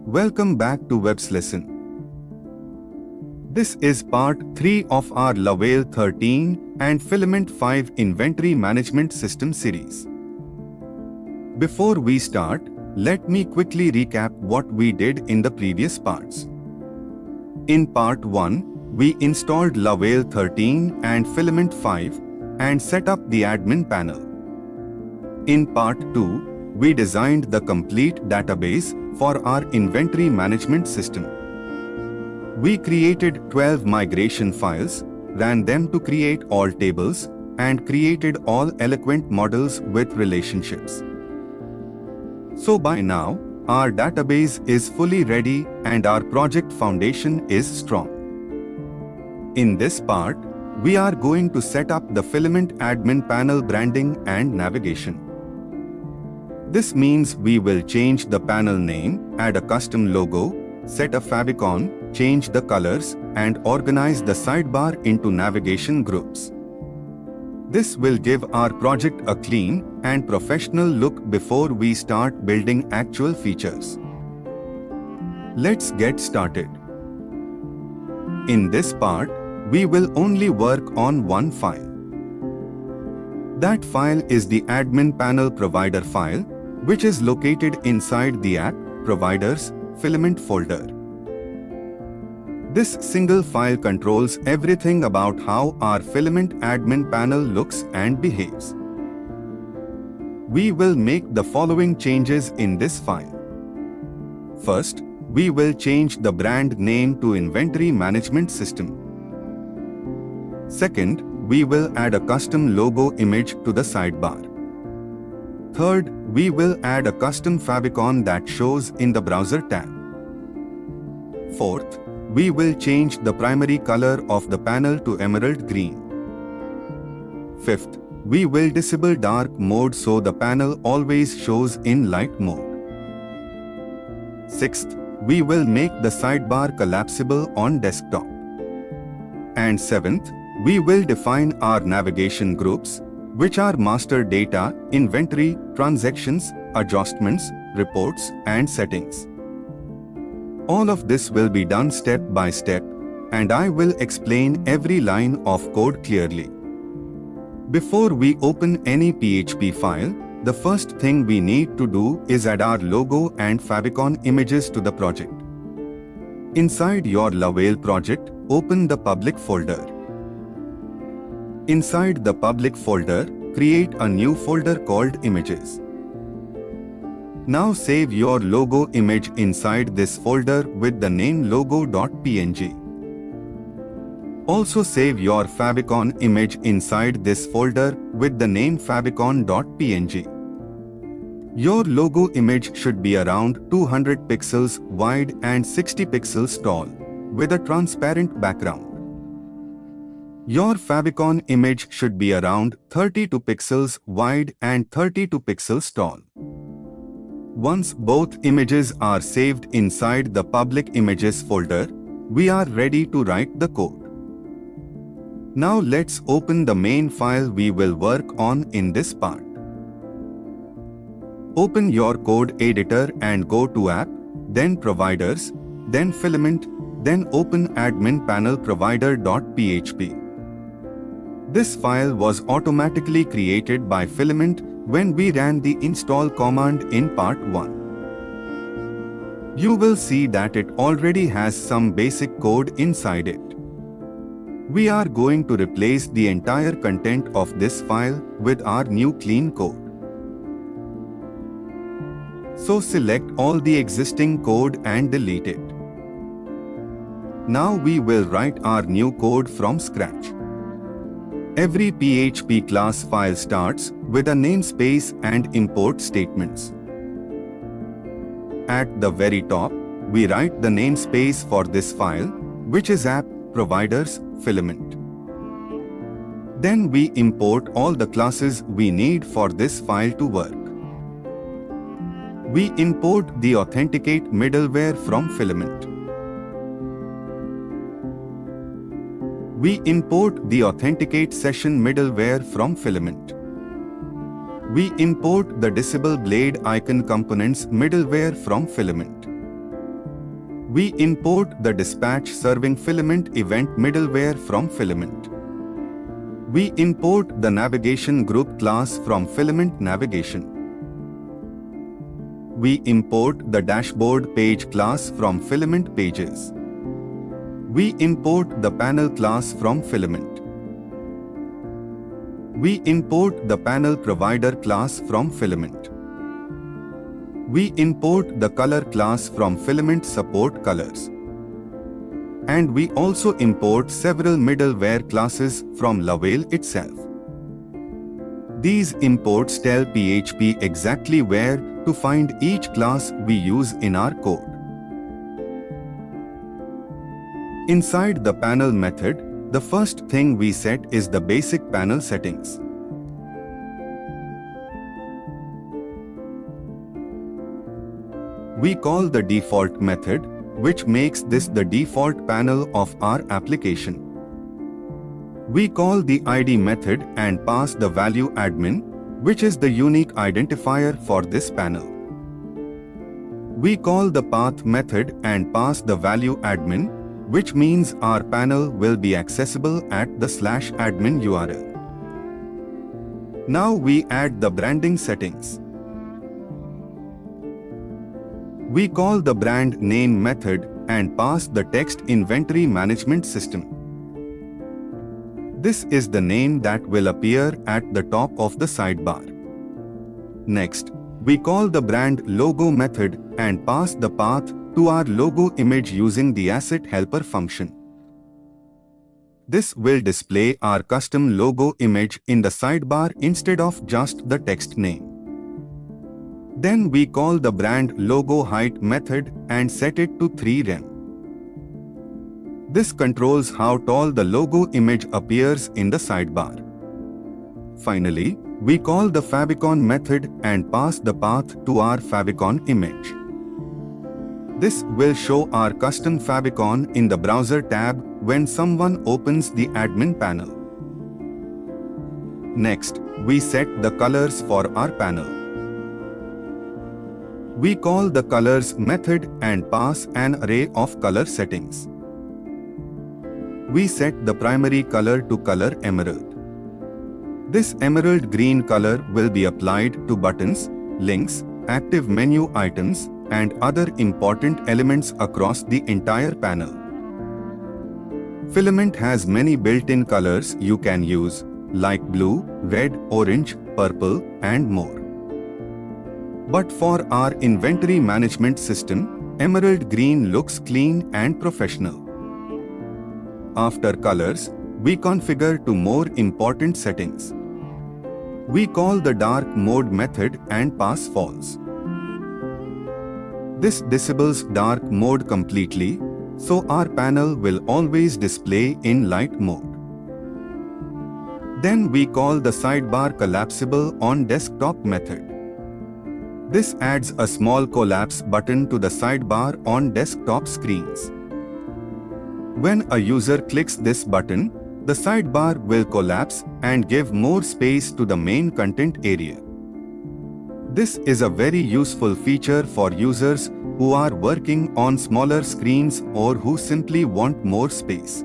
Welcome back to Webslesson. This is part 3 of our Laravel 13 and Filament 5 Inventory Management System series. Before we start, let me quickly recap what we did in the previous parts. In part 1, we installed Laravel 13 and Filament 5 and set up the admin panel. In part 2, we designed the complete database for our inventory management system. We created 12 migration files, ran them to create all tables, and created all eloquent models with relationships. So by now, our database is fully ready and our project foundation is strong. In this part, we are going to set up the Filament admin panel branding and navigation. This means we will change the panel name, add a custom logo, set a favicon, change the colors, and organize the sidebar into navigation groups. This will give our project a clean and professional look before we start building actual features. Let's get started. In this part, we will only work on one file. That file is the admin panel provider file, which is located inside the app providers Filament folder. This single file controls everything about how our Filament admin panel looks and behaves. We will make the following changes in this file. First, we will change the brand name to Inventory Management System. Second, we will add a custom logo image to the sidebar. Third, we will add a custom favicon that shows in the browser tab. Fourth, we will change the primary color of the panel to emerald green. Fifth, we will disable dark mode so the panel always shows in light mode. Sixth, we will make the sidebar collapsible on desktop. And seventh, we will define our navigation groups, which are master data, inventory, transactions, adjustments, reports, and settings. All of this will be done step by step, and I will explain every line of code clearly. Before we open any PHP file, the first thing we need to do is add our logo and favicon images to the project. Inside your Laravel project, open the public folder. Inside the public folder, create a new folder called Images. Now save your logo image inside this folder with the name logo.png. Also save your favicon image inside this folder with the name favicon.png. Your logo image should be around 200 pixels wide and 60 pixels tall, with a transparent background. Your favicon image should be around 32 pixels wide and 32 pixels tall. Once both images are saved inside the public images folder, we are ready to write the code. Now let's open the main file we will work on in this part. Open your code editor and go to App, then Providers, then Filament, then open AdminPanelProvider.php. This file was automatically created by Filament when we ran the install command in part 1. You will see that it already has some basic code inside it. We are going to replace the entire content of this file with our new clean code. So select all the existing code and delete it. Now we will write our new code from scratch. Every PHP class file starts with a namespace and import statements. At the very top, we write the namespace for this file, which is app providers Filament. Then we import all the classes we need for this file to work. We import the authenticate middleware from Filament. We import the authenticate session middleware from Filament. We import the disable blade icon components middleware from Filament. We import the dispatch serving Filament event middleware from Filament. We import the navigation group class from Filament Navigation. We import the dashboard page class from Filament Pages. We import the panel class from Filament. We import the panel provider class from Filament. We import the color class from Filament support colors. And we also import several middleware classes from Laravel itself. These imports tell PHP exactly where to find each class we use in our code. Inside the panel method, the first thing we set is the basic panel settings. We call the default method, which makes this the default panel of our application. We call the ID method and pass the value admin, which is the unique identifier for this panel. We call the path method and pass the value admin, which means our panel will be accessible at the /admin URL. Now we add the branding settings. We call the brand name method and pass the text inventory management system. This is the name that will appear at the top of the sidebar. Next, we call the brand logo method and pass the path to our logo image using the asset helper function. This will display our custom logo image in the sidebar instead of just the text name. Then we call the brand logo height method and set it to 3 rem. This controls how tall the logo image appears in the sidebar. Finally, we call the FAVICON method and pass the path to our FAVICON image. This will show our custom FAVICON in the browser tab when someone opens the admin panel. Next, we set the colors for our panel. We call the colors method and pass an array of color settings. We set the primary color to color emerald. This emerald green color will be applied to buttons, links, active menu items, and other important elements across the entire panel. Filament has many built-in colors you can use, like blue, red, orange, purple, and more. But for our inventory management system, emerald green looks clean and professional. After colors, we configure to more important settings. We call the dark mode method and pass false. This disables dark mode completely, so our panel will always display in light mode. Then we call the sidebar collapsible on desktop method. This adds a small collapse button to the sidebar on desktop screens. When a user clicks this button, the sidebar will collapse and give more space to the main content area. This is a very useful feature for users who are working on smaller screens or who simply want more space.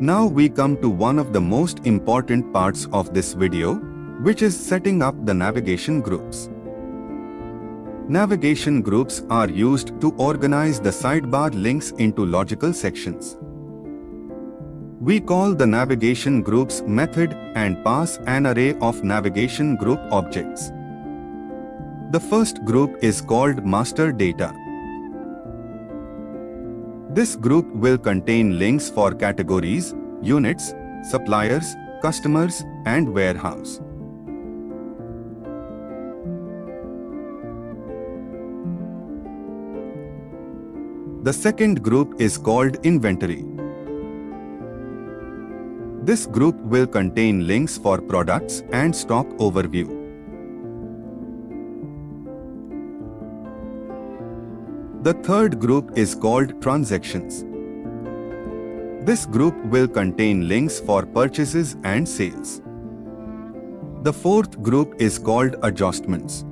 Now we come to one of the most important parts of this video, which is setting up the navigation groups. Navigation groups are used to organize the sidebar links into logical sections. We call the navigation groups method and pass an array of navigation group objects. The first group is called master data. This group will contain links for categories, units, suppliers, customers, and warehouse. The second group is called inventory. This group will contain links for products and stock overview. The third group is called transactions. This group will contain links for purchases and sales. The fourth group is called adjustments.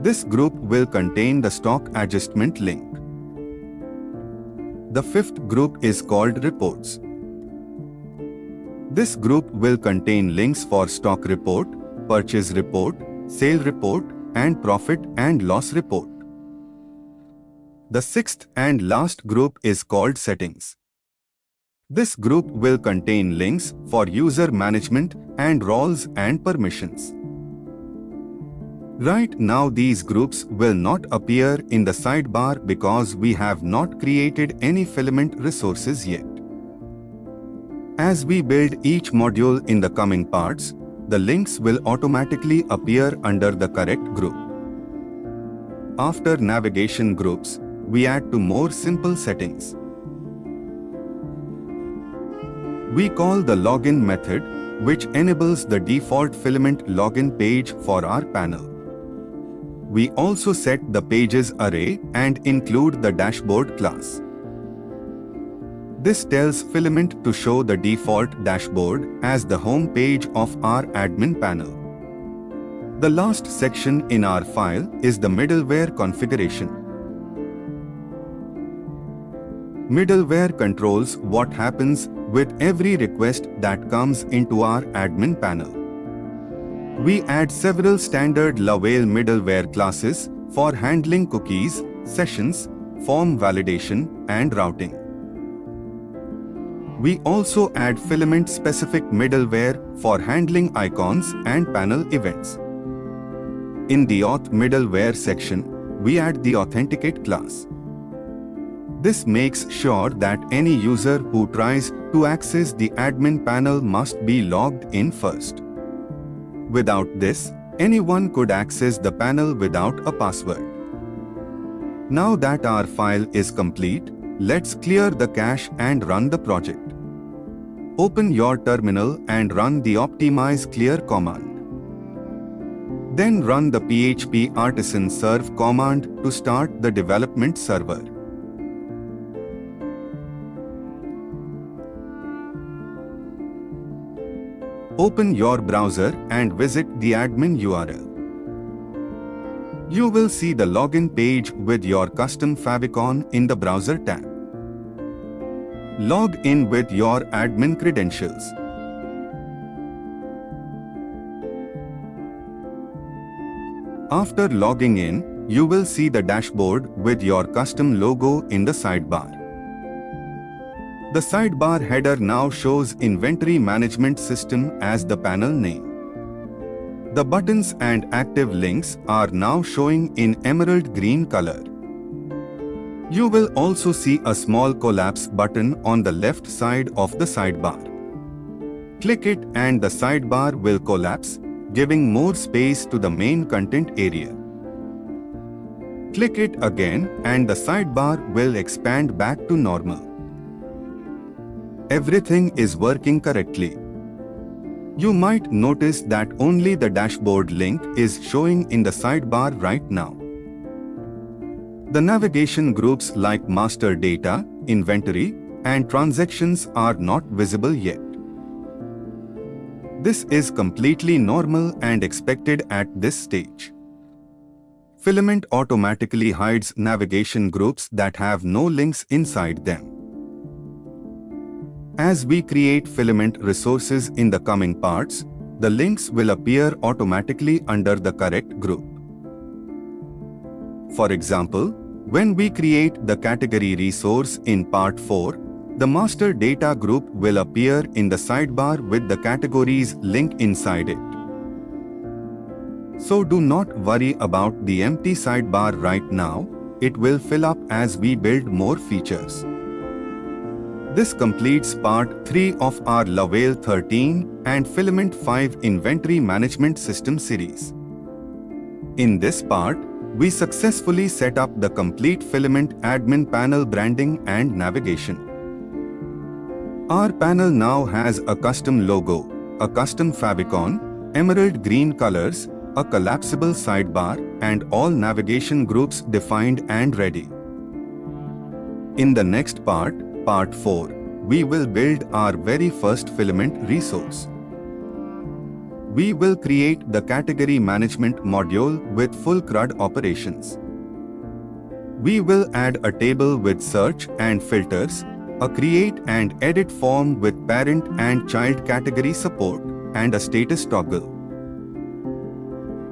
This group will contain the stock adjustment link. The fifth group is called Reports. This group will contain links for stock report, purchase report, sale report, and profit and loss report. The sixth and last group is called Settings. This group will contain links for user management and roles and permissions. Right now these groups will not appear in the sidebar because we have not created any Filament resources yet. As we build each module in the coming parts, the links will automatically appear under the correct group. After navigation groups, we add two more simple settings. We call the login method, which enables the default Filament login page for our panel. We also set the pages array and include the dashboard class. This tells Filament to show the default dashboard as the home page of our admin panel. The last section in our file is the middleware configuration. Middleware controls what happens with every request that comes into our admin panel. We add several standard Laravel middleware classes for handling cookies, sessions, form validation, and routing. We also add Filament-specific middleware for handling icons and panel events. In the Auth middleware section, we add the Authenticate class. This makes sure that any user who tries to access the admin panel must be logged in first. Without this, anyone could access the panel without a password. Now that our file is complete, let's clear the cache and run the project. Open your terminal and run the optimize clear command. Then run the php artisan serve command to start the development server. Open your browser and visit the admin URL. You will see the login page with your custom favicon in the browser tab. Log in with your admin credentials. After logging in, you will see the dashboard with your custom logo in the sidebar. The sidebar header now shows Inventory Management System as the panel name. The buttons and active links are now showing in emerald green color. You will also see a small collapse button on the left side of the sidebar. Click it and the sidebar will collapse, giving more space to the main content area. Click it again and the sidebar will expand back to normal. Everything is working correctly. You might notice that only the dashboard link is showing in the sidebar right now. The navigation groups like master data, inventory, and transactions are not visible yet. This is completely normal and expected at this stage. Filament automatically hides navigation groups that have no links inside them. As we create Filament resources in the coming parts, the links will appear automatically under the correct group. For example, when we create the category resource in part 4, the master data group will appear in the sidebar with the categories link inside it. So do not worry about the empty sidebar right now, it will fill up as we build more features. This completes part 3 of our Laravel 13 and Filament 5 Inventory Management System series. In this part, we successfully set up the complete Filament admin panel branding and navigation. Our panel now has a custom logo, a custom favicon, emerald green colors, a collapsible sidebar, and all navigation groups defined and ready. In the next part, Part 4, we will build our very first Filament resource. We will create the category management module with full CRUD operations. We will add a table with search and filters, a create and edit form with parent and child category support, and a status toggle.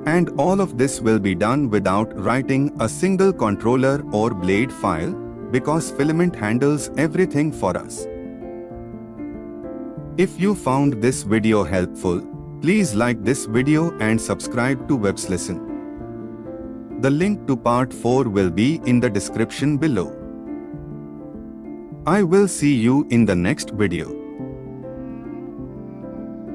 And all of this will be done without writing a single controller or blade file, because Filament handles everything for us. If you found this video helpful, please like this video and subscribe to Webslesson. The link to part 4 will be in the description below. I will see you in the next video.